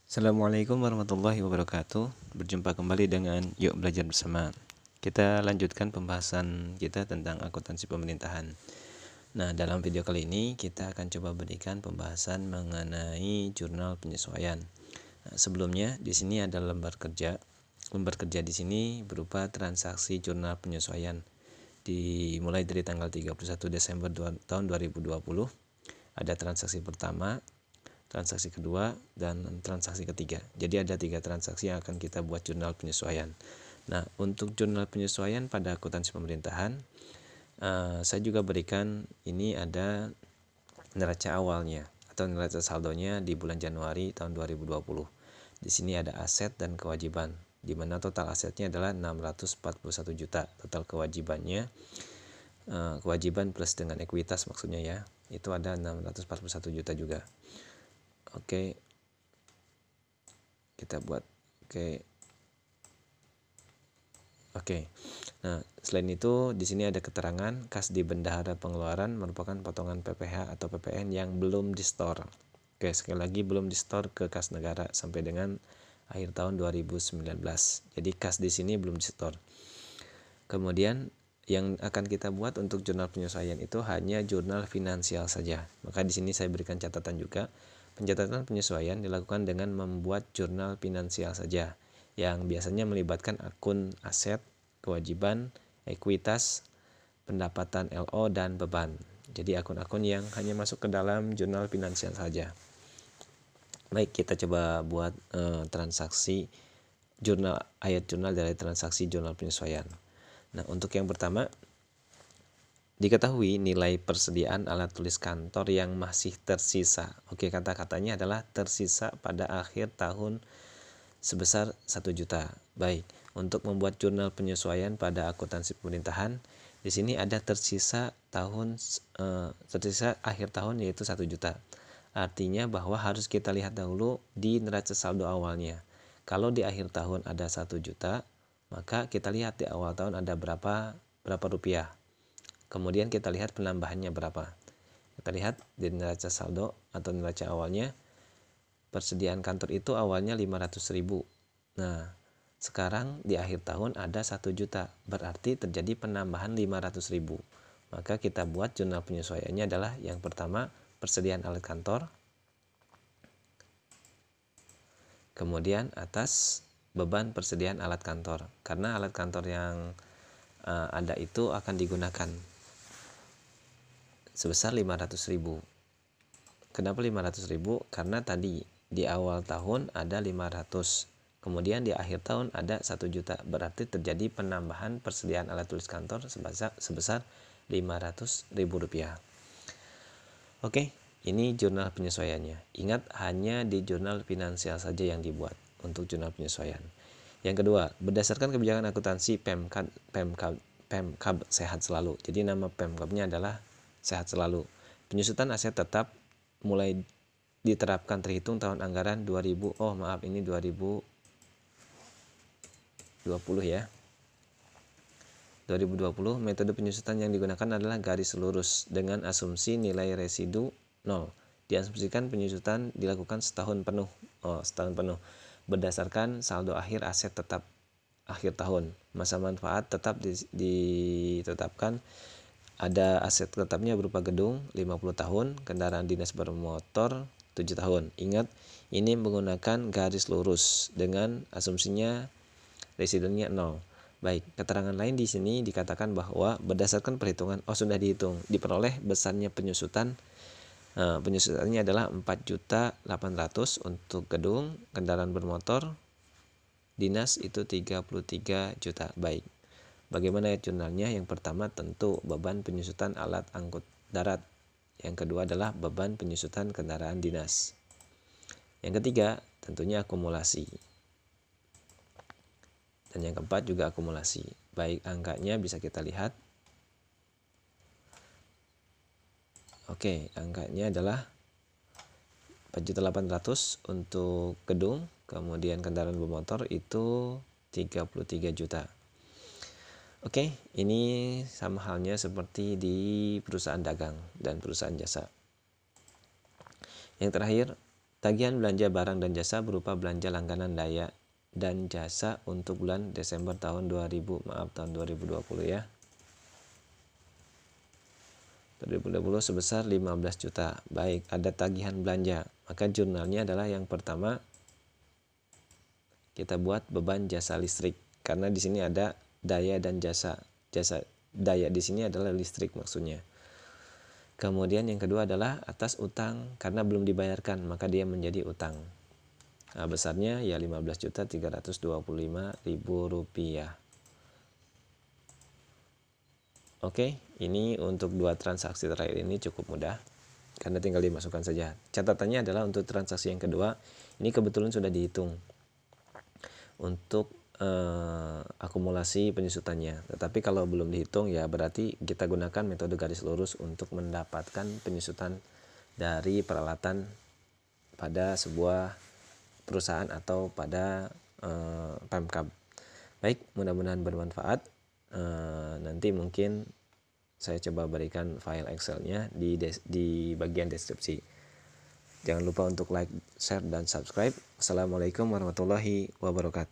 Assalamualaikum warahmatullahi wabarakatuh. Berjumpa kembali dengan Yuk Belajar Bersama. Kita lanjutkan pembahasan kita tentang akuntansi pemerintahan. Nah, dalam video kali ini kita akan coba berikan pembahasan mengenai jurnal penyesuaian. Nah, sebelumnya di sini ada lembar kerja. Lembar kerja di sini berupa transaksi jurnal penyesuaian. Dimulai dari tanggal 31 Desember tahun 2020. Ada transaksi pertama, transaksi kedua, dan transaksi ketiga. Jadi ada 3 transaksi yang akan kita buat jurnal penyesuaian. Nah, untuk jurnal penyesuaian pada akuntansi pemerintahan, saya juga berikan ini ada neraca awalnya atau neraca saldonya di bulan Januari tahun 2020. Di sini ada aset dan kewajiban, di mana total asetnya adalah 641 juta. Total kewajibannya, kewajiban plus dengan ekuitas maksudnya ya, itu ada 641 juta juga. Oke, kita buat oke. Nah, selain itu di sini ada keterangan kas di bendahara pengeluaran merupakan potongan PPh atau PPN yang belum di-store. Oke, sekali lagi belum di-store ke kas negara sampai dengan akhir tahun 2019. Jadi kas di sini belum di-store. Kemudian yang akan kita buat untuk jurnal penyesuaian itu hanya jurnal finansial saja. Maka di sini saya berikan catatan juga. Pencatatan penyesuaian dilakukan dengan membuat jurnal finansial saja, yang biasanya melibatkan akun aset, kewajiban, ekuitas, pendapatan LO, dan beban. Jadi akun-akun yang hanya masuk ke dalam jurnal finansial saja. Baik, kita coba buat transaksi jurnal, ayat jurnal dari transaksi jurnal penyesuaian. Nah, untuk yang pertama, diketahui nilai persediaan alat tulis kantor yang masih tersisa. Oke, kata-katanya adalah tersisa pada akhir tahun sebesar 1 juta. Baik, untuk membuat jurnal penyesuaian pada akuntansi pemerintahan, di sini ada tersisa akhir tahun yaitu 1 juta. Artinya bahwa harus kita lihat dahulu di neraca saldo awalnya. Kalau di akhir tahun ada 1 juta, maka kita lihat di awal tahun ada berapa rupiah. Kemudian kita lihat penambahannya berapa. Kita lihat di neraca saldo atau neraca awalnya, persediaan kantor itu awalnya 500.000. Nah, sekarang di akhir tahun ada 1 juta, berarti terjadi penambahan 500.000. Maka kita buat jurnal penyesuaiannya adalah yang pertama persediaan alat kantor, kemudian atas beban persediaan alat kantor, karena alat kantor yang ada itu akan digunakan sebesar 500.000. Kenapa 500.000? Karena tadi di awal tahun ada 500, kemudian di akhir tahun ada 1 juta, berarti terjadi penambahan persediaan alat tulis kantor sebesar 500.000 rupiah. Oke, ini jurnal penyesuaiannya. Ingat, hanya di jurnal finansial saja yang dibuat untuk jurnal penyesuaian. Yang kedua, berdasarkan kebijakan akuntansi Pemkab sehat selalu. Jadi nama Pemkabnya adalah sehat selalu. Penyusutan aset tetap mulai diterapkan terhitung tahun anggaran 2020 ya. 2020, metode penyusutan yang digunakan adalah garis lurus dengan asumsi nilai residu 0. Diasumsikan penyusutan dilakukan setahun penuh berdasarkan saldo akhir aset tetap akhir tahun. Masa manfaat tetap ditetapkan. Ada aset tetapnya berupa gedung 50 tahun, kendaraan dinas bermotor 7 tahun. Ingat, ini menggunakan garis lurus dengan asumsinya residunya 0. Baik, keterangan lain di sini dikatakan bahwa berdasarkan perhitungan, sudah dihitung, diperoleh besarnya penyusutan. Penyusutannya adalah 4.800.000 untuk gedung, kendaraan bermotor, dinas itu 33 juta. Baik, bagaimana jurnalnya? Yang pertama tentu beban penyusutan alat angkut darat. Yang kedua adalah beban penyusutan kendaraan dinas. Yang ketiga tentunya akumulasi. Dan yang keempat juga akumulasi. Baik, angkanya bisa kita lihat. Oke, angkanya adalah 4.800.000 untuk gedung, kemudian kendaraan bermotor itu 33 juta. Oke, ini sama halnya seperti di perusahaan dagang dan perusahaan jasa. Yang terakhir, Tagihan belanja barang dan jasa berupa belanja langganan daya dan jasa untuk bulan Desember tahun 2020 ya. 2020 sebesar 15 juta. Baik, ada tagihan belanja. Maka jurnalnya adalah yang pertama kita buat beban jasa listrik, karena di sini ada daya dan jasa. Jasa daya di sini adalah listrik maksudnya. Kemudian yang kedua adalah atas utang, karena belum dibayarkan maka dia menjadi utang. Nah, besarnya ya 15.325.000 rupiah. Oke, ini untuk dua transaksi terakhir ini cukup mudah karena tinggal dimasukkan saja. Catatannya adalah untuk transaksi yang kedua ini kebetulan sudah dihitung untuk akumulasi penyusutannya. Tetapi kalau belum dihitung ya berarti kita gunakan metode garis lurus untuk mendapatkan penyusutan dari peralatan pada sebuah perusahaan atau pada Pemkab. Baik, mudah-mudahan bermanfaat. Nanti mungkin saya coba berikan file Excelnya di bagian deskripsi. Jangan lupa untuk like, share, dan subscribe. Assalamualaikum warahmatullahi wabarakatuh.